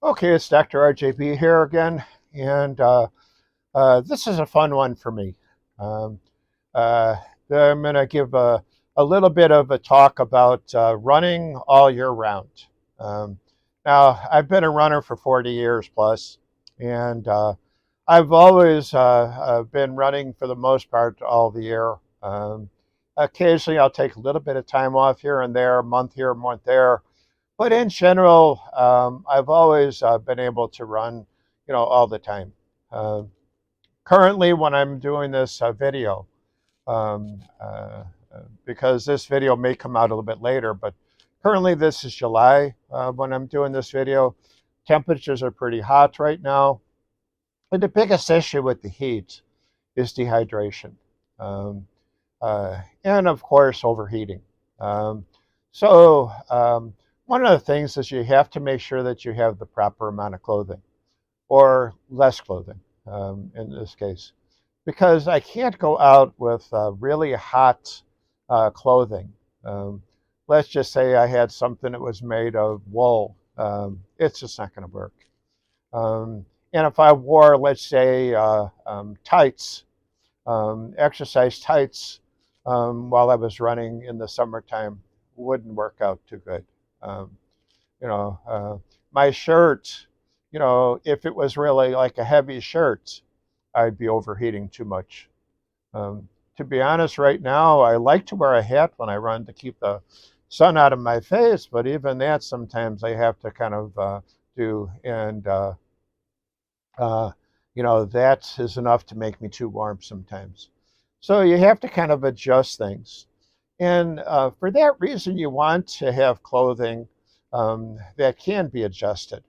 Okay, it's Dr. RJB here again, and this is a fun one for me. Um, uh, I'm going to give a little bit of a talk about running all year round. Um, Now, I've been a runner for 40 years plus, and I've always been running for the most part all the year. Occasionally, I'll take a little bit of time off here and there, a month here, a month there, but in general, I've always been able to run, all the time. Uh, Currently, when I'm doing this video, um, uh, because this video may come out a little bit later, but currently this is July when I'm doing this video. Temperatures are pretty hot right now. And the biggest issue with the heat is dehydration. Um, and of course, overheating. Um, so, one of the things is you have to make sure that you have the proper amount of clothing or less clothing in this case, because I can't go out with really hot clothing. Um, let's just say I had something that was made of wool. It's just not going to work. And if I wore, let's say, tights, exercise tights while I was running in the summertime wouldn't work out too good. Um, you know, my shirt, if it was really like a heavy shirt, I'd be overheating too much. To be honest, right now, I like to wear a hat when I run to keep the sun out of my face, but even that sometimes I have to kind of do. And uh, that is enough to make me too warm sometimes. So you have to kind of adjust things. And for that reason, you want to have clothing that can be adjusted.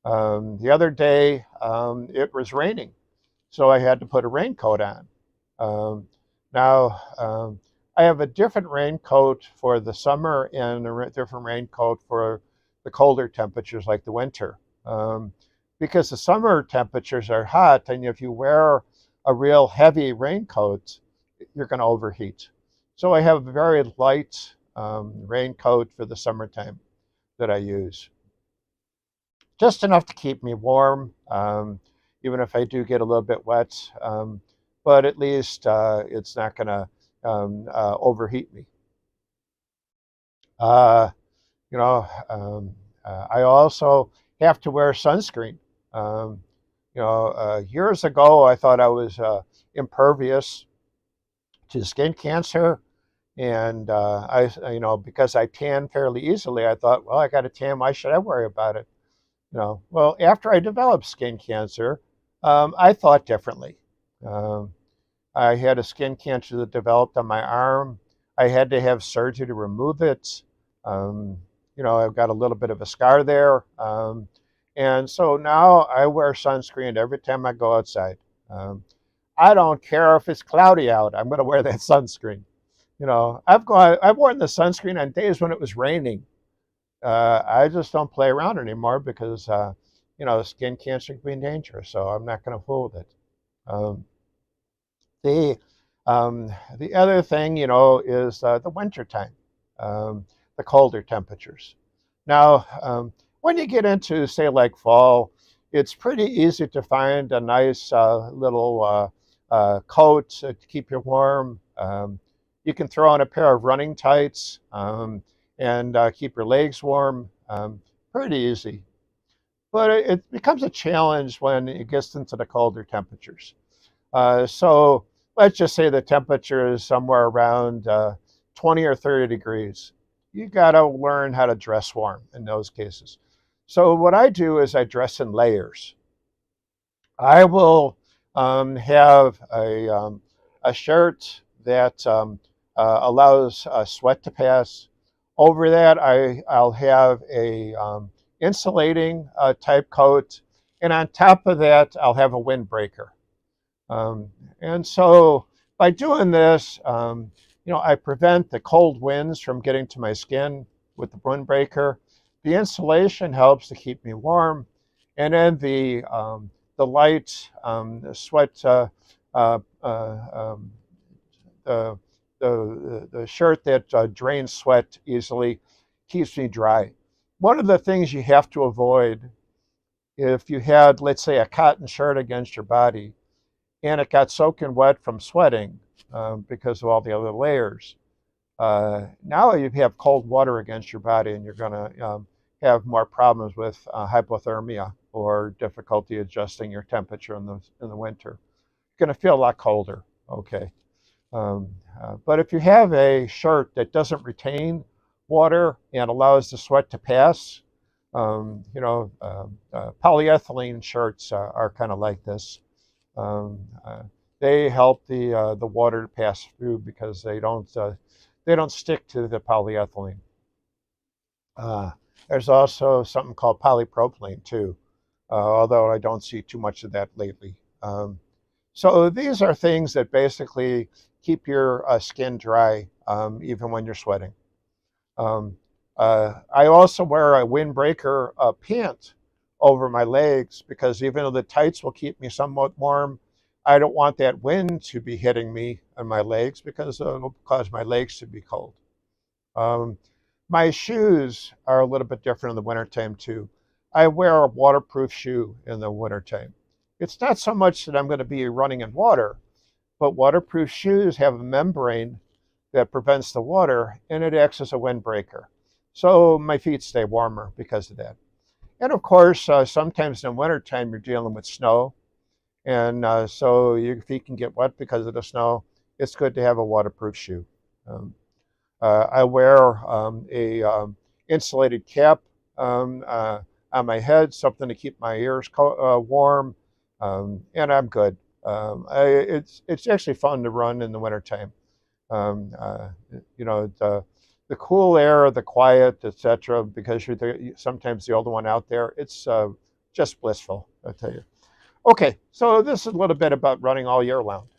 The other day, it was raining, so I had to put a raincoat on. Um, now, I have a different raincoat for the summer and a different raincoat for the colder temperatures like the winter. Um, because the summer temperatures are hot, and if you wear a real heavy raincoat, you're going to overheat. So I have a very light raincoat for the summertime that I use, just enough to keep me warm, even if I do get a little bit wet. But at least it's not going to overheat me. Uh, you know, I also have to wear sunscreen. Um, Years ago, I thought I was impervious to skin cancer. And because I tan fairly easily, I thought, well, I got a tan. Why should I worry about it? Well, after I developed skin cancer, I thought differently. Um, I had a skin cancer that developed on my arm. I had to have surgery to remove it. Um, I've got a little bit of a scar there. And so now I wear sunscreen every time I go outside. Um, I don't care if it's cloudy out. I'm going to wear that sunscreen. I've worn the sunscreen on days when it was raining. I just don't play around anymore because skin cancer can be dangerous. So I'm not going to fool with it. Um, the the other thing, is the winter time, the colder temperatures. Now, when you get into say like fall, it's pretty easy to find a nice little coat to keep you warm. You can throw on a pair of running tights and keep your legs warm. Pretty easy. But it becomes a challenge when it gets into the colder temperatures. So let's just say the temperature is somewhere around 20 or 30 degrees. You got to learn how to dress warm in those cases. So what I do is I dress in layers. I will have a shirt that allows sweat to pass. Over that, I'll have a insulating type coat. And on top of that, I'll have a windbreaker. And so by doing this, I prevent the cold winds from getting to my skin with the windbreaker. The insulation helps to keep me warm, and then the light, the sweat, uh, uh, um, the, the shirt that drains sweat easily keeps me dry. One of the things you have to avoid if you had, let's say, a cotton shirt against your body and it got soaking wet from sweating because of all the other layers, now you have cold water against your body and you're going to have more problems with hypothermia or difficulty adjusting your temperature in the winter. You're going to feel a lot colder. Okay. But if you have a shirt that doesn't retain water and allows the sweat to pass, polyethylene shirts are kind of like this. Um, uh, they help the water to pass through because they don't stick to the polyethylene. Uh, there's also something called polypropylene too, although I don't see too much of that lately. So these are things that basically keep your skin dry even when you're sweating. Um, I also wear a windbreaker pant over my legs because even though the tights will keep me somewhat warm, I don't want that wind to be hitting me on my legs because it'll cause my legs to be cold. Um, my shoes are a little bit different in the wintertime too. I wear a waterproof shoe in the wintertime. It's not so much that I'm going to be running in water, but waterproof shoes have a membrane that prevents the water and it acts as a windbreaker. So my feet stay warmer because of that. And of course, sometimes in the wintertime, you're dealing with snow. And so your feet can get wet because of the snow. It's good to have a waterproof shoe. Um, I wear a insulated cap um, uh, on my head, something to keep my ears warm, and I'm good. It's actually fun to run in the wintertime. Um, uh, the cool air, the quiet, etc. Because sometimes the older one out there. It's just blissful, I tell you. Okay, so this is a little bit about running all year round.